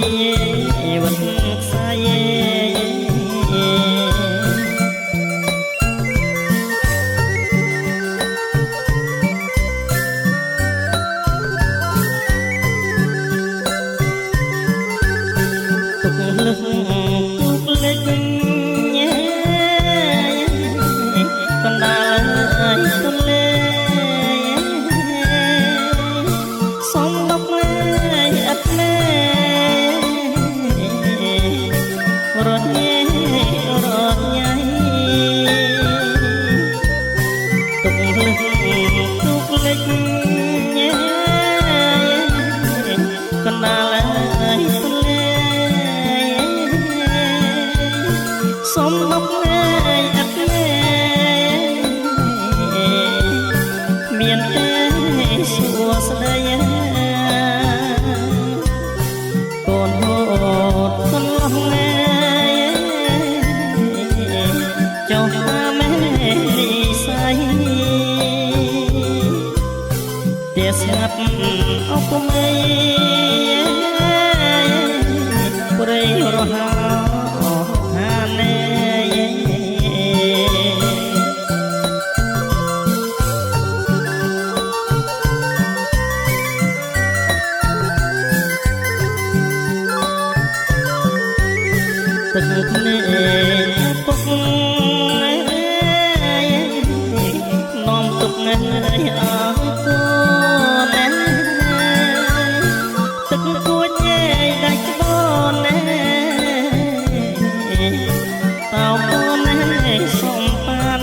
វិតខ្សែទុកលឹកទុកលិចកណ្ដាលទន្លេសំដុកអត់មេរត់ញ៉ៃរត់ញ៉ៃទុកលឹកទុកលិចកណ្ដាលទន្លេសំដុកអត់មេមានតែសួស្ដីកូនហូតកន្លងចុះតាមនិស័យតែស្ងាត់អពុំអីព្រៃរហោហានេទឹកភ្នែកពុកនាំទុកអើកូនទឹកគួចដាច់ក្បូនតោកូនសុំបាន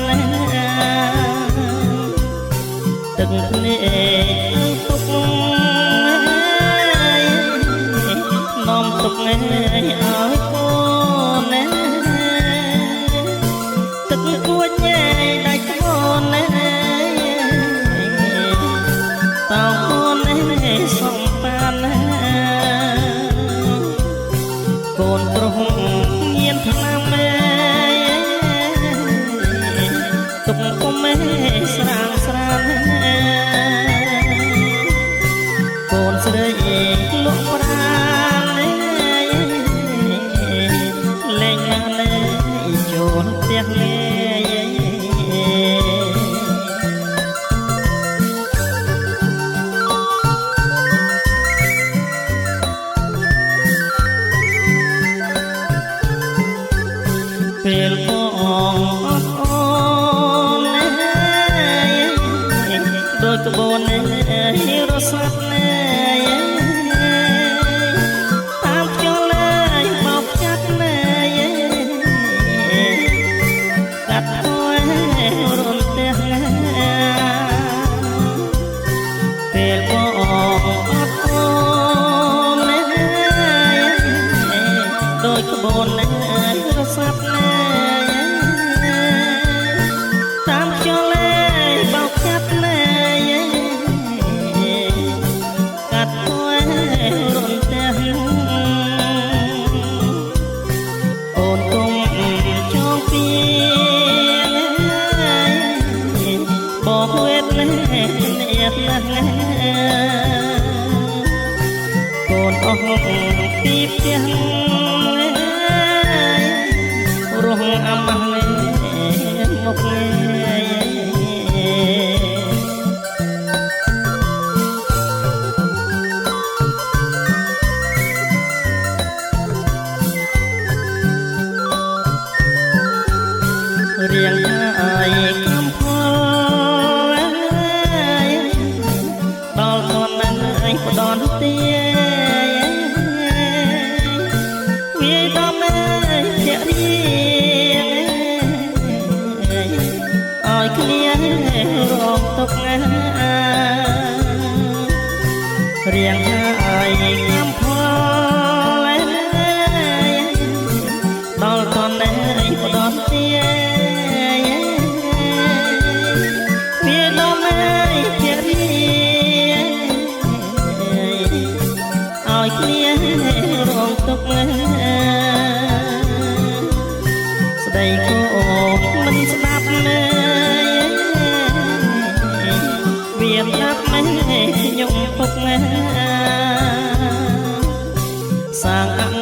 ទឹកភ្នែកពុកនាំទុកអើកូនទឹកគួចដាច់ក្បូនតោកូនសុំបានកូនប្រុសញៀនថ្នាំទុកគុំស្រាងស្រានកូនស្រីលក់ប្រាណលេងណាចូលផ្ទះពេលបងអត់អូនដូចក្បូនរស័ព្ទតាមខ្យល់បោកចាត់កាត់អើយរំទះពេលបងអត់អូនដូចក្បូនរស័ព្ទតាមខ្យល់បោកចាត់កាត់អើយរំទះអូនគុំចងពីបងវេទនេះកូនអស់ពីផ្ទះរស់អាម៉ាស់មុខរៀងហើយកំផលដល់ធននឹងផ្ដន់ទាវាដល់មេភរិយាឲ្យគ្នារងទុករៀងហើយកំផលដល់ធននឹងផ្ដន់ទាវាដល់មេភរិយាឲ្យគ្នារងទុកស្ដីគោមិនស្ដាប់វាប្រាប់ខ្ញុំពុកសា សាងអង្គ